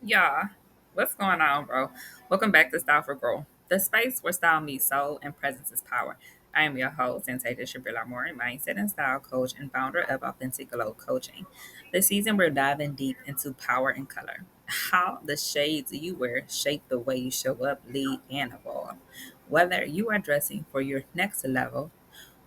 Yeah, what's going on, bro? Welcome back to Style for Growth, the space where style meets soul and presence is power. I am your host, Sensei Shabila Moore, mindset and style coach and founder of Authentic Glow Coaching. This season, we're diving deep into power and color, how the shades you wear shape the way you show up, lead, and evolve. Whether you are dressing for your next level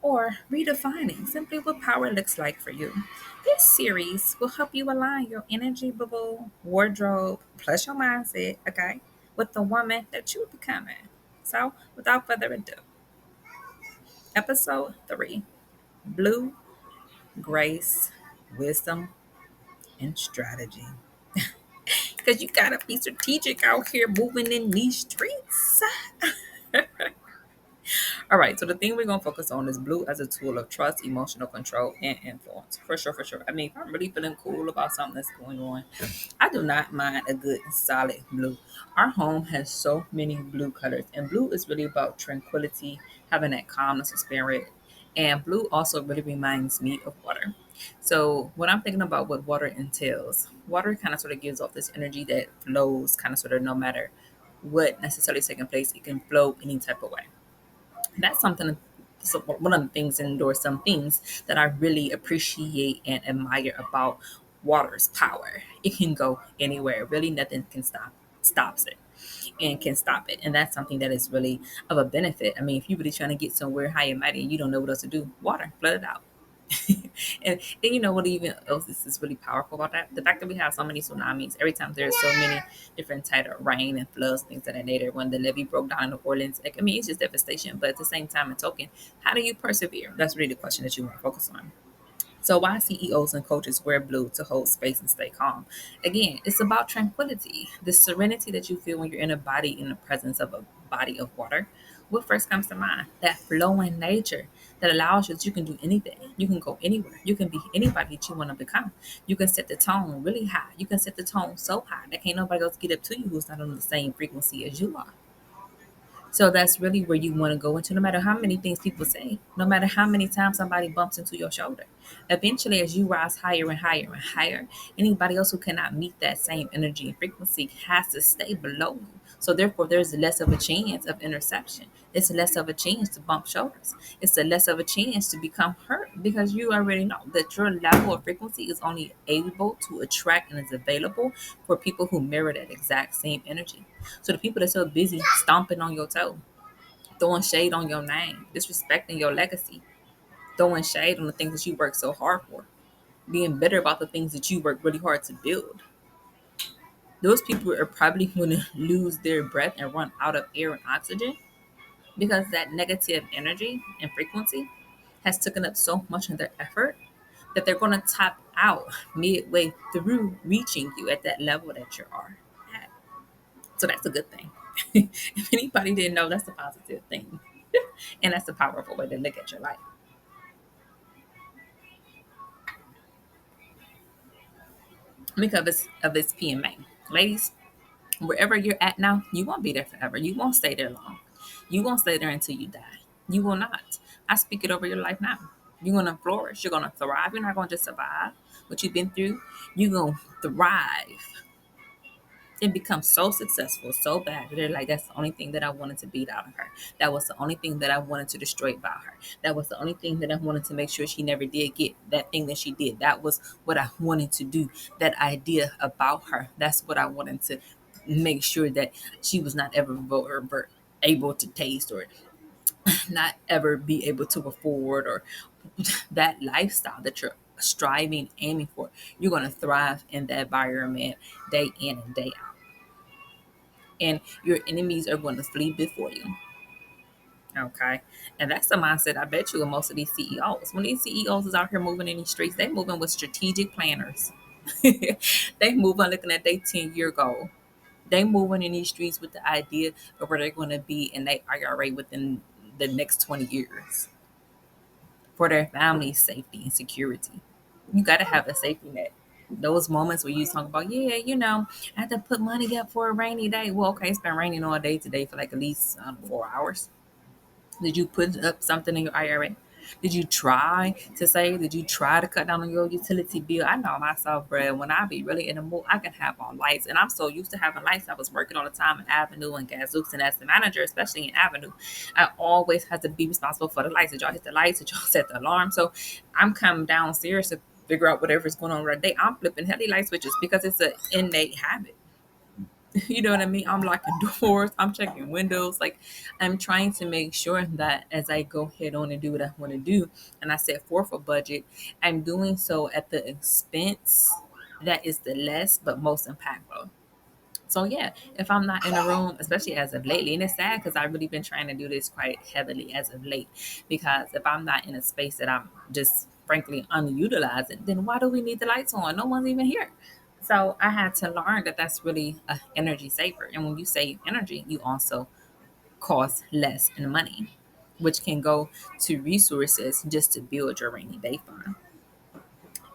or redefining simply what power looks like for you. This series will help you align your energy bubble, wardrobe, plus your mindset, okay, with the woman that you're becoming. So, without further ado, episode 3: Blue, Grace, Wisdom, and Strategy. Because you gotta be strategic out here moving in these streets. All right, so the thing we're gonna focus on is blue as a tool of trust, emotional control, and influence. For sure, for sure. I mean, if I'm really feeling cool about something that's going on, I do not mind a good solid blue. Our home has so many blue colors, and blue is really about tranquility, having that calmness of spirit. And blue also really reminds me of water. So when I'm thinking about what water entails, water kind of sort of gives off this energy that flows kind of sort of no matter what necessarily is taking place, it can flow any type of way. That's something, so one of the things and or some things that I really appreciate and admire about water's power. It can go anywhere. Really nothing can stops it and can stop it. And that's something that is really of a benefit. I mean, if you're really trying to get somewhere high and mighty and you don't know what else to do, water, let it out. And you know what even else is really powerful about that? The fact that we have so many tsunamis. Every time there's so many different type of rain and floods, things of that nature. When the levee broke down in New Orleans, like I mean, it's just devastation. But at the same time, and token, how do you persevere? That's really the question that you want to focus on. So why CEOs and coaches wear blue to hold space and stay calm? Again, it's about tranquility, the serenity that you feel when you're in a body in the presence of a body of water. What first comes to mind? That flowing nature that allows you that you can do anything. You can go anywhere. You can be anybody that you want to become. You can set the tone really high. You can set the tone so high that can't nobody else get up to you who's not on the same frequency as you are. So that's really where you want to go into, no matter how many things people say, no matter how many times somebody bumps into your shoulder. Eventually, as you rise higher and higher and higher, anybody else who cannot meet that same energy and frequency has to stay below you. So therefore, there's less of a chance of interception. It's less of a chance to bump shoulders. It's a less of a chance to become hurt because you already know that your level of frequency is only able to attract and is available for people who mirror that exact same energy. So the people that's so busy stomping on your toe, throwing shade on your name, disrespecting your legacy, throwing shade on the things that you work so hard for, being bitter about the things that you work really hard to build. Those people are probably going to lose their breath and run out of air and oxygen because that negative energy and frequency has taken up so much of their effort that they're going to tap out midway through reaching you at that level that you are at. So that's a good thing. If anybody didn't know, that's a positive thing. And that's a powerful way to look at your life. Because of its PMA. Ladies, wherever you're at now, you won't be there forever. You won't stay there long. You won't stay there until you die. You will not. I speak it over your life now. You're gonna flourish. You're gonna thrive. You're not gonna just survive what you've been through. You're gonna thrive and become so successful, so bad that they're like, that's the only thing that I wanted to beat out of her. That was the only thing that I wanted to destroy about her. That was the only thing that I wanted to make sure she never did get. That thing that she did. That was what I wanted to do. That idea about her. That's what I wanted to make sure that she was not ever able to taste or not ever be able to afford or that lifestyle that you're striving, aiming for. You're going to thrive in that environment day in and day out, and your enemies are going to flee before you. Okay. And that's the mindset I bet you of most of these CEOs. When these CEOs is out here moving in these streets, they moving with strategic planners. They moving looking at their 10-year goal. They moving in these streets with the idea of where they're going to be in their IRA within the next 20 years for their family's safety and security. You got to have a safety net. Those moments where you talk about, yeah, I have to put money up for a rainy day. Well, okay, it's been raining all day today for like at least 4 hours. Did you put up something in your IRA? Did you try to save? Did you try to cut down on your utility bill? I know myself, bro. When I be really in the mood, I can have on lights. And I'm so used to having lights. I was working all the time in Avenue and Gazooks. And as the manager, especially in Avenue, I always had to be responsible for the lights. Did y'all hit the lights? Did y'all set the alarm? So I'm coming downstairs to figure out whatever's going on right there. I'm flipping heavy light switches because it's an innate habit. You know what I mean? I'm locking doors, I'm checking windows. Like, I'm trying to make sure that as I go head on and do what I want to do, and I set forth a budget, I'm doing so at the expense that is the less but most impactful. So yeah, if I'm not in a room, especially as of lately, and it's sad because I've really been trying to do this quite heavily as of late, because if I'm not in a space that I'm just frankly unutilizing, then why do we need the lights on? No one's even here. So I had to learn that that's really a energy saver. And when you save energy, you also cost less in money, which can go to resources just to build your rainy day fund.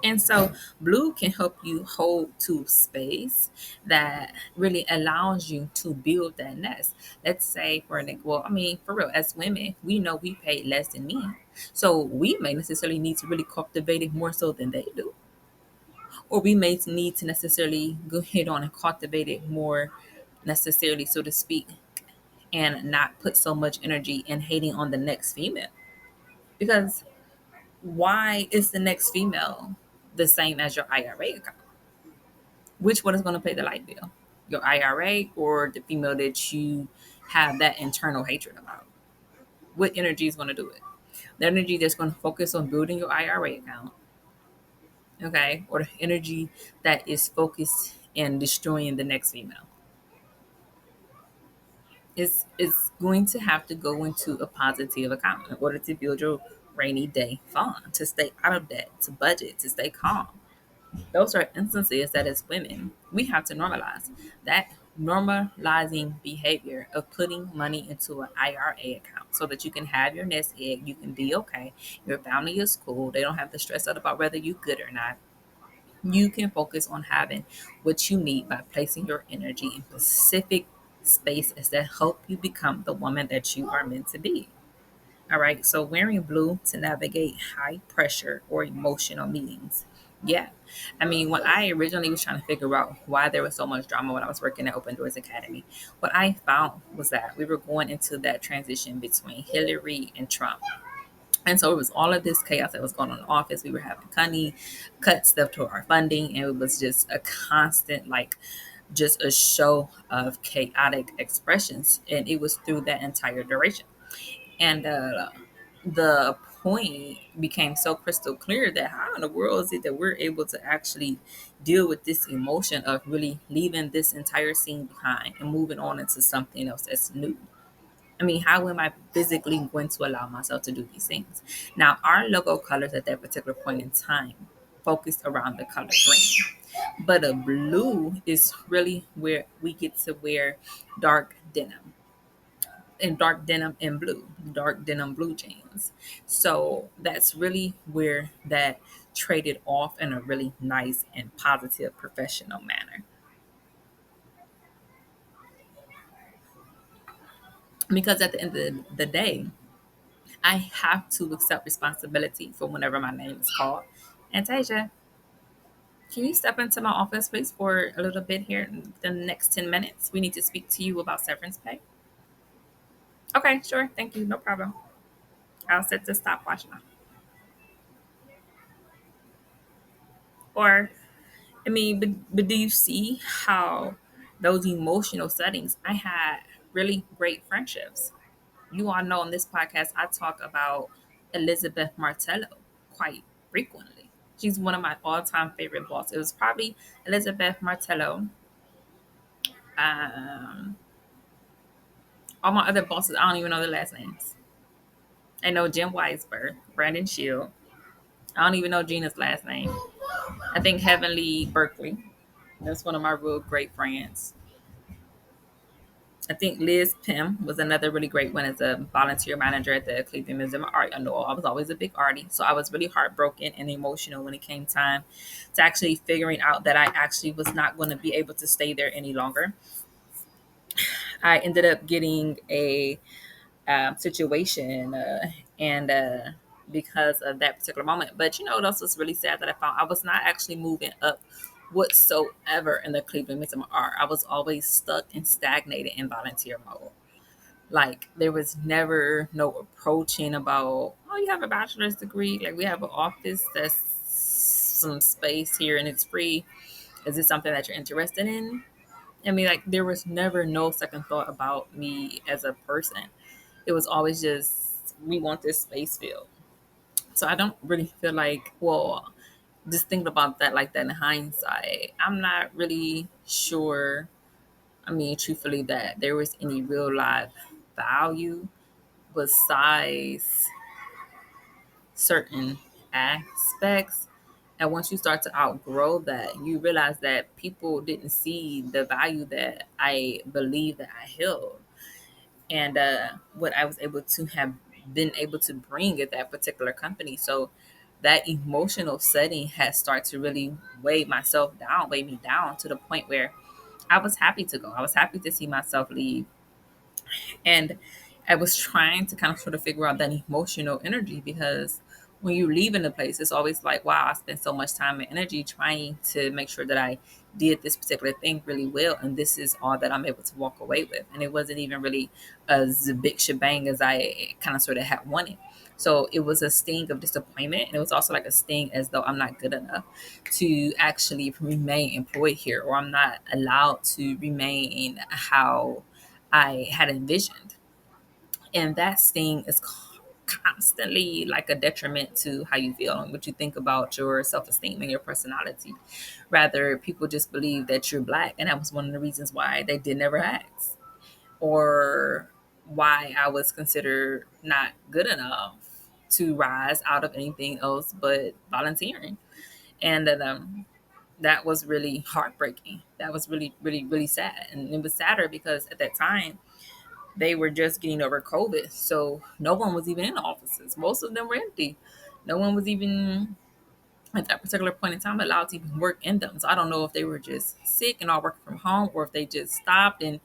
And so blue can help you hold to space that really allows you to build that nest. Let's say for an well, I mean, for real, as women, we know we pay less than men. So we may necessarily need to really cultivate it more so than they do. Or we may need to necessarily go ahead on and cultivate it more necessarily, so to speak, and not put so much energy in hating on the next female. Because why is the next female the same as your IRA account? Which one is going to pay the light bill? Your IRA or the female that you have that internal hatred about? What energy is going to do it? The energy that's going to focus on building your IRA account, okay, or the energy that is focused in destroying the next female. It's going to have to go into a positive account in order to build your rainy day fund, to stay out of debt, to budget, to stay calm. Those are instances that as women, we have to normalize that normalizing behavior of putting money into an IRA account so that you can have your nest egg, you can be okay, your family is cool, they don't have to stress out about whether you good or not. You can focus on having what you need by placing your energy in specific spaces that help you become the woman that you are meant to be. All right. So wearing blue to navigate high pressure or emotional meetings. Yeah. I mean, when I originally was trying to figure out why there was so much drama when I was working at Open Doors Academy, what I found was that we were going into that transition between Hillary and Trump. And so it was all of this chaos that was going on in the office. We were having Connie cut stuff to our funding, and it was just a constant, like, just a show of chaotic expressions. And it was through that entire duration. And the point became so crystal clear that how in the world is it that we're able to actually deal with this emotion of really leaving this entire scene behind and moving on into something else that's new? I mean, how am I physically going to allow myself to do these things? Now, our logo colors at that particular point in time focused around the color green, but a blue is really where we get to wear dark denim and dark denim and blue, dark denim blue jeans. So that's really where that traded off in a really nice and positive professional manner. Because at the end of the day, I have to accept responsibility for whenever my name is called. And Tasia, can you step into my office, please, for a little bit here in the next 10 minutes? We need to speak to you about severance pay. Okay, sure. Thank you. No problem. I'll set the stopwatch now. Or, I mean, but do you see how those emotional settings, I had really great friendships. You all know on this podcast, I talk about Elizabeth Martello quite frequently. She's one of my all-time favorite bosses. It was probably Elizabeth Martello. Um, all my other bosses, I don't even know their last names. I know Jim Weisberg, Brandon Shield. I don't even know Gina's last name. I think Heavenly Berkeley. That's one of my real great friends. I think Liz Pym was another really great one as a volunteer manager at the Cleveland Museum of Art. I know I was always a big artie, so I was really heartbroken and emotional when it came time to actually figuring out that I actually was not going to be able to stay there any longer. I ended up getting a situation, and because of that particular moment. But that's what's really sad that I found I was not actually moving up whatsoever in the Cleveland Museum of Art. I was always stuck and stagnated in volunteer mode. Like there was never no approaching about, oh, you have a bachelor's degree. Like we have an office that's some space here and it's free. Is this something that you're interested in? I mean, like there was never no second thought about me as a person. It was always just we want this space filled. So I don't really feel like, well, just thinking about that like that in hindsight, I'm not really sure. I mean, truthfully, that there was any real life value besides certain aspects. And once you start to outgrow that, you realize that people didn't see the value that I believe that I held, and what I was able to have been able to bring at that particular company. So that emotional setting has started to really weigh me down to the point where I was happy to go. I was happy to see myself leave. And I was trying to kind of sort of figure out that emotional energy, because when you leave in a place, it's always like, wow, I spent so much time and energy trying to make sure that I did this particular thing really well. And this is all that I'm able to walk away with. And it wasn't even really as big shebang as I kind of sort of had wanted. So it was a sting of disappointment. And it was also like a sting as though I'm not good enough to actually remain employed here, or I'm not allowed to remain how I had envisioned. And that sting is constantly like a detriment to how you feel and what you think about your self esteem and your personality. Rather, people just believe that you're black. And that was one of the reasons why they did never ask, or why I was considered not good enough to rise out of anything else but volunteering. And that was really heartbreaking. That was really, really, really sad. And it was sadder because at that time, they were just getting over COVID. So no one was even in the offices. Most of them were empty. No one was even at that particular point in time allowed to even work in them. So I don't know if they were just sick and all working from home, or if they just stopped and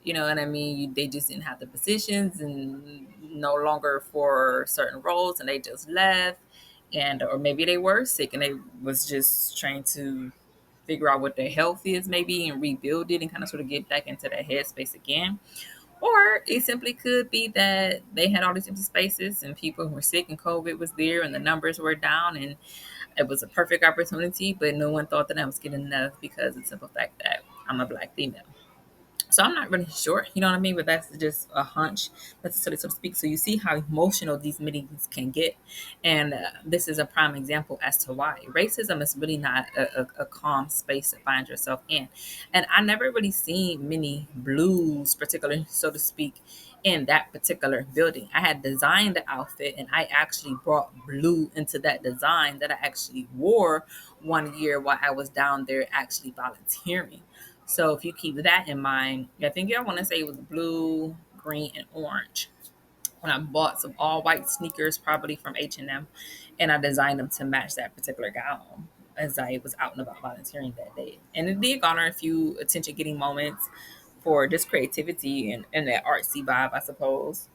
you know what I mean, they just didn't have the positions and no longer for certain roles and they just left. And or maybe they were sick and they was just trying to figure out what their health is maybe and rebuild it and kind of sort of get back into that headspace again. Or it simply could be that they had all these empty spaces and people who were sick and COVID was there and the numbers were down and it was a perfect opportunity, but no one thought that I was getting enough because of the simple fact that I'm a black female. So I'm not really sure, you know what I mean? But that's just a hunch, necessarily, so to speak. So you see how emotional these meetings can get. And this is a prime example as to why. Racism is really not a calm space to find yourself in. And I never really seen many blues, particularly, so to speak, in that particular building. I had designed the outfit and I actually brought blue into that design that I actually wore one year while I was down there actually volunteering. So if you keep that in mind, I think I want to say it was blue, green, and orange. When I bought some all white sneakers, probably from H&M, and I designed them to match that particular gown as I was out and about volunteering that day. And it did garner a few attention getting moments for just creativity and that artsy vibe, I suppose.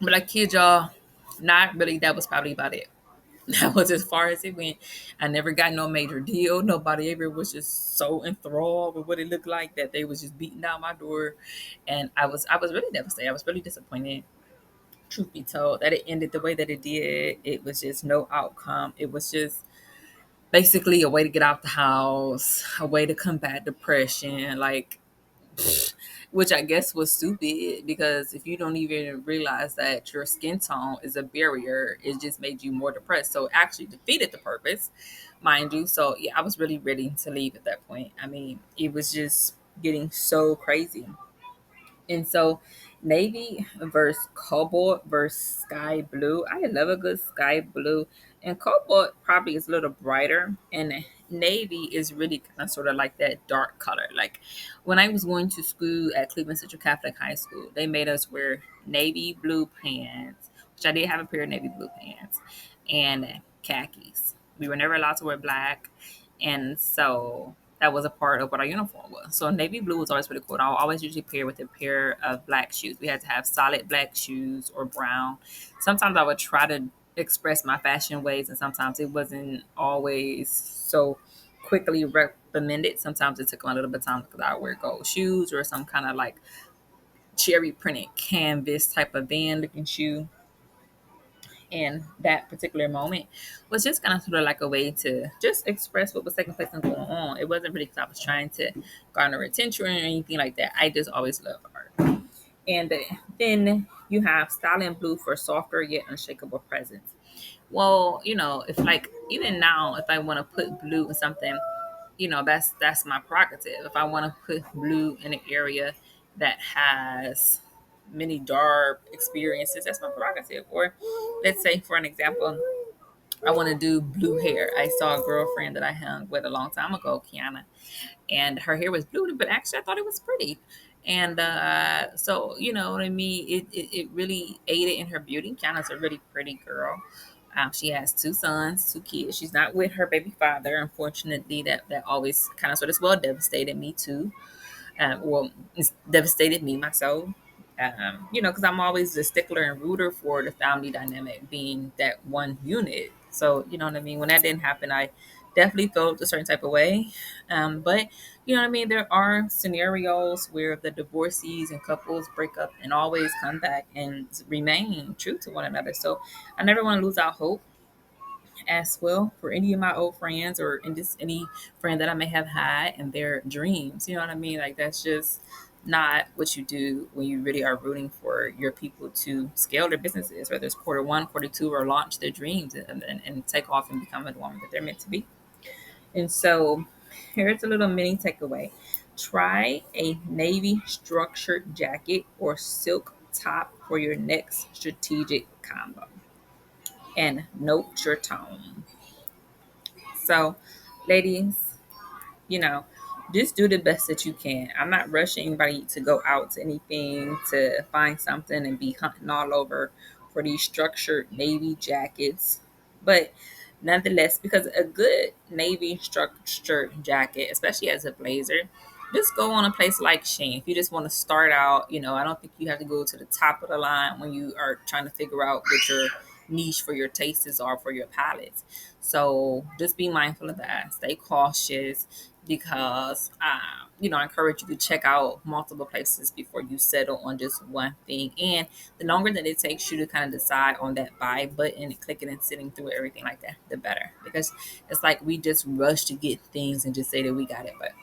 But I kid y'all, not really. That was probably about it. That was as far as it went. I never got no major deal. Nobody ever was just so enthralled with what it looked like that they was just beating down my door. And I was really devastated. I was really disappointed, truth be told, that it ended the way that it did. It was just no outcome. It was just basically a way to get out the house, a way to combat depression. Like which I guess was stupid because if you don't even realize that your skin tone is a barrier, it just made you more depressed. So it actually defeated the purpose, mind you. So yeah, I was really ready to leave at that point. I mean, it was just getting so crazy. And so navy versus cobalt versus sky blue. I love a good sky blue. And cobalt probably is a little brighter. And navy is really kind of sort of like that dark color. Like when I was going to school at Cleveland Central Catholic High School, they made us wear navy blue pants, which I did have a pair of navy blue pants, and khakis. We were never allowed to wear black. And so that was a part of what our uniform was. So navy blue was always pretty cool. And I'll always usually pair with a pair of black shoes. We had to have solid black shoes or brown. Sometimes I would try to express my fashion ways, and sometimes it wasn't always so quickly recommended. Sometimes it took a little bit of time because I would wear gold shoes or some kind of like cherry printed canvas type of band looking shoe. And that particular moment was just kind of sort of like a way to just express what was taking place and going on. It wasn't really because I was trying to garner attention or anything like that. I just always loved art. And then you have styling blue for softer yet unshakable presence. Well, if like even now, if I want to put blue in something, that's my prerogative. If I want to put blue in an area that has many dark experiences, that's my prerogative. Or let's say, for an example, I want to do blue hair. I saw a girlfriend that I hung with a long time ago, Kiana, and her hair was blue, but actually I thought it was pretty. And so, you know what I mean? It really aided in her beauty. Kiana's a really pretty girl. She has two sons, two kids. She's not with her baby father. Unfortunately, that always kind of sort of well devastated me too. Well, it's devastated me myself. Because I'm always the stickler and rooter for the family dynamic being that one unit. So, you know what I mean? When that didn't happen, I definitely felt a certain type of way. But, you know what I mean? There are scenarios where the divorcees and couples break up and always come back and remain true to one another. So I never want to lose out hope as well for any of my old friends or in just any friend that I may have had and their dreams. You know what I mean? Like that's just not what you do when you really are rooting for your people to scale their businesses, whether it's quarter one, quarter two, or launch their dreams and take off and become the woman that they're meant to be. And so here's a little mini takeaway. Try a navy structured jacket or silk top for your next strategic combo. And note your tone. So, ladies, you know, just do the best that you can. I'm not rushing anybody to go out to anything to find something and be hunting all over for these structured navy jackets. But nonetheless, because a good navy structured jacket, especially as a blazer, just go on a place like Shane. If you just want to start out, I don't think you have to go to the top of the line when you are trying to figure out what your niche for your tastes are for your palettes. So just be mindful of that. Stay cautious because I encourage you to check out multiple places before you settle on just one thing. And the longer that it takes you to kind of decide on that buy button and clicking and sitting through everything like that, the better. Because it's like we just rush to get things and just say that we got it. But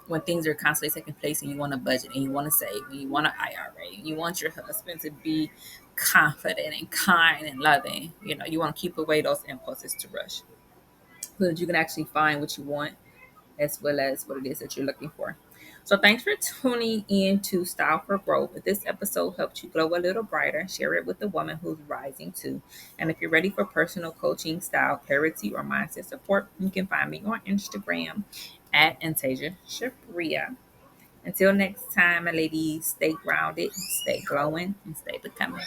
when things are constantly taking place and you want to budget and you want to save and you want an IRA, you want your husband to be confident and kind and loving, you want to keep away those impulses to rush so that you can actually find what you want as well as what it is that you're looking for. So thanks for tuning in to Style for Growth. If this episode helped you glow a little brighter, share it with the woman who's rising too. And if you're ready for personal coaching, style clarity, or mindset support, you can find me on Instagram at Antasia Shapria. Until next time, my ladies, stay grounded, stay glowing, and stay becoming.